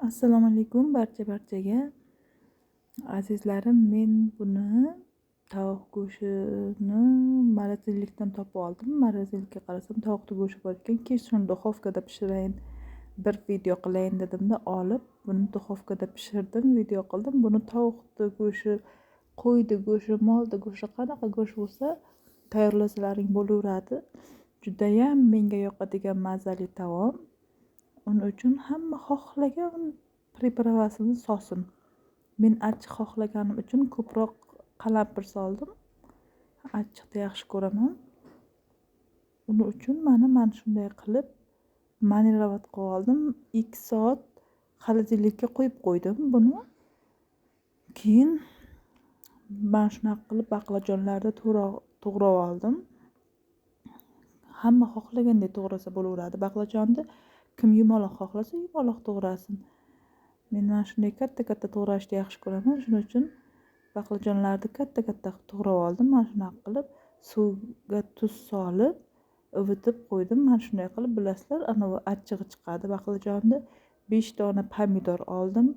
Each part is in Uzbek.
Assalomu alaykum barchaga. Azizlarim, men buni tovuq go'shtini morozilikdan topib oldim. Morozilikka qarasam tovuqning go'shti bor ekan. Keyin shuni duxovkada pishirayin, bir video qilayin dedimda olib, buni duxovkada pishirdim, video qildim. Buni tovuqni go'shti, qo'yni go'shti, molni go'shti, qanaqa go'sht bo'lsa tayyorlasalaring bo'laveradi. Judayam menga yoqadigan mazali taom. Uning uchun hamma xohlagan pripravasini solsin. Men achchiq xohlaganim uchun ko'proq qalampir soldim. Achchiqni yaxshi ko'raman. Uning uchun mana shunday qilib marinovat qilib oldim. 2 soat xolodilnikka qo'yib qo'ydim buni. Keyin men shunaqa qilib baqlajonlarni to'g'rab oldim. Hamma xohlagandek to'g'rasa bo'laveradi. Baqlajonni kim yumaloq xohlasa yumaloq to'g'rasin. Men mana shunday katta to'g'rashni yaxshi ko'raman. Shuning uchun baqlajonlarni katta qilib to'g'rab oldim. Mana shunaqa qilib suvga tuz solib ivitib qo'ydim. Mana shunday qilib bilasizlar, ana bu achchig'i chiqadi. Baqlajonni 5 dona pomidor oldim.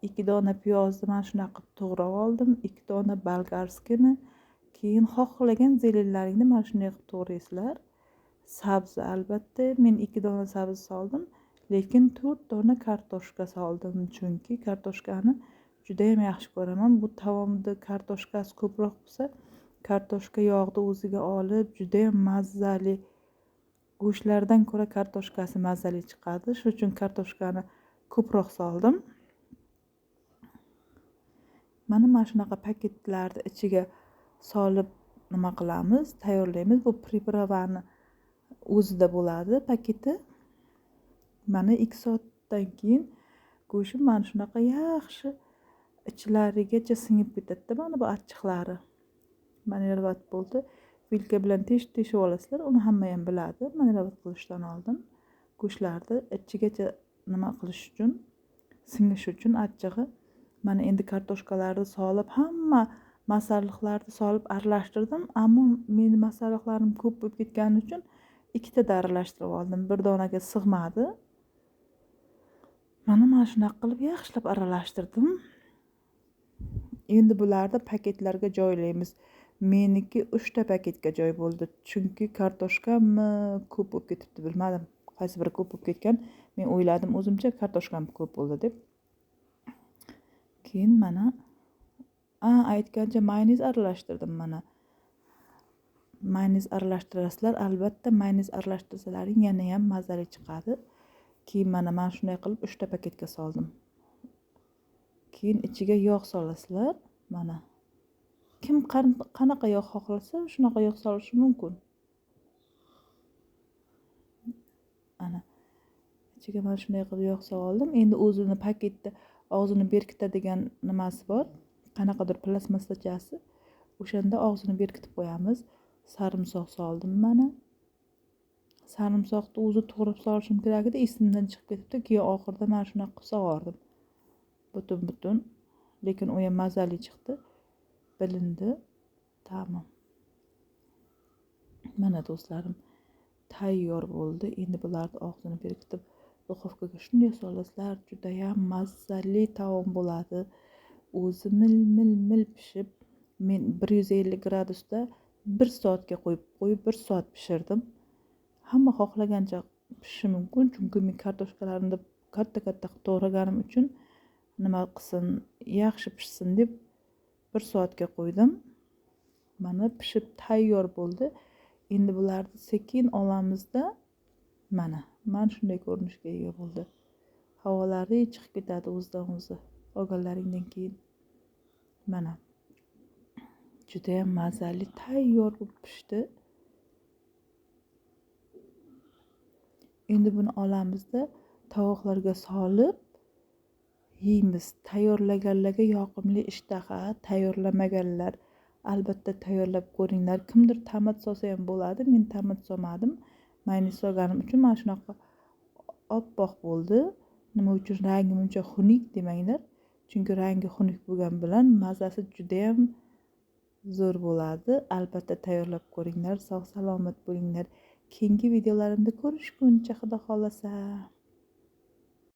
2 dona piyozni mana shunaqa qilib to'g'rab oldim. 2 dona bolgarskini. Keyin xohlagan zelenlaringni mana shunday qilib to'g'raysizlar. Sabzi albatta men 2 dona sabzi soldim, lekin 4 dona kartoshka soldim, chunki kartoshkani juda ham yaxshi ko'raman. Bu taomda kartoshkasi ko'proq bo'lsa, kartoshka yog'ni o'ziga olib juda ham mazali. Go'shtlardan ko'ra kartoshkasi mazali chiqadi. Shuning uchun kartoshkani ko'proq soldim. Mana shunaqa paketlarni ichiga solib nima qilamiz? Tayyorlaymiz. Bu pripravani o'zida bo'ladi paketi. Mana 2 soatdan keyin go'shtim mana shunaqa yaxshi ichlarigacha singib ketadi. Mana bu achchiqlari. Marinovat bo'ldi. Vilka bilan teshib olasizlar. Uni hamma ham biladi. Marinovat qilishdan oldin go'shtlarni ichigacha nima qilish uchun, singish uchun achchig'i. Mana endi kartoshkalarni solib, hamma masalliqlarni solib aralashtirdim. Ammo meni masalliqlarim ko'p bo'lib ketgani uchun 2 ta aralashtirib oldim. Bir donaga sig'madi. Mana shunaqa qilib yaxshilab aralashtirdim. Endi bularni paketlarga joylaymiz. Meniki 3 ta paketga joy bo'ldi. Chunki kartoshkami ko'p bo'lib ketibdi, bilmadim. Qaysi biri ko'p bo'lib ketgan. Men o'yladim o'zimcha kartoshkam ko'p bo'ldi deb. Keyin mana aytgancha mayonez aralashtirdim mana. Mayonez aralashtirasizlar, albatta mayonez aralashtirsalaring yana ham mazali chiqadi. Keyin mana shunday qilib 3 ta paketga soldim. Keyin ichiga yog' solasizlar. Mana kim qanaqa yog' xohlasa shunaqa yog' solishi mumkin. Ana ichiga mana shunday qilib yog' soldim. Endi o'zini paketda og'zini berkitadigan nimasi bor. Qanaqadir plastmassachasi. O'shanda og'zini berkitib qo'yamiz. Sarimsoq soldim mana. Sarimsoqni o'zi to'g'rab solishim kerak edi, esimdan chiqib ketibdi. Keyin oxirida mana shunaqa qilib sog'ordim. Butun. Lekin u ham mazali chiqdi. Bilindi. Tamom. Mana do'stlarim, tayyor bo'ldi. Endi bularni og'zini berkitib duxovkaga shunday solasizlar, juda ham mazali taom bo'ladi. O'zi mil pishib, men 150 gradusda 1 soatga qo'yib 1 soat pishirdim. Hamma xohlagancha pishishi mumkin, chunki men kartoshkalarimni katta qilib to'g'raganim uchun nima qilsin, yaxshi pishsin deb 1 soatga qo'ydim. Mana pishib tayyor bo'ldi. Endi bularni sekin olamizda mana shunday ko'rinishga ega bo'ldi. Havolari chiqib ketadi o'zidan o'zi olganlaringdan keyin. Mana juda ham mazali tayyor bo'lib pishdi. Endi buni olamizda tovoqlarga solib yeymiz. Tayyorlaganlarga yoqimli ishtaha, tayyorlamaganlar albatta tayyorlab ko'ringlar. Kimdir tomat solsa ham bo'ladi. Men tomat solmadim. Mayonez solganim uchun mana shunaqa oppoq bo'ldi. Nima uchun rangi buncha xunuk demanglar. Chunki rangi xunuk bo'lgan bilan mazasi juda ham zo'r bo'ladi. Albatta tayyorlab ko'ringlar. Sog' salomat bo'linglar. Keyingi videolarimda ko'rishguncha, xudo xolasa.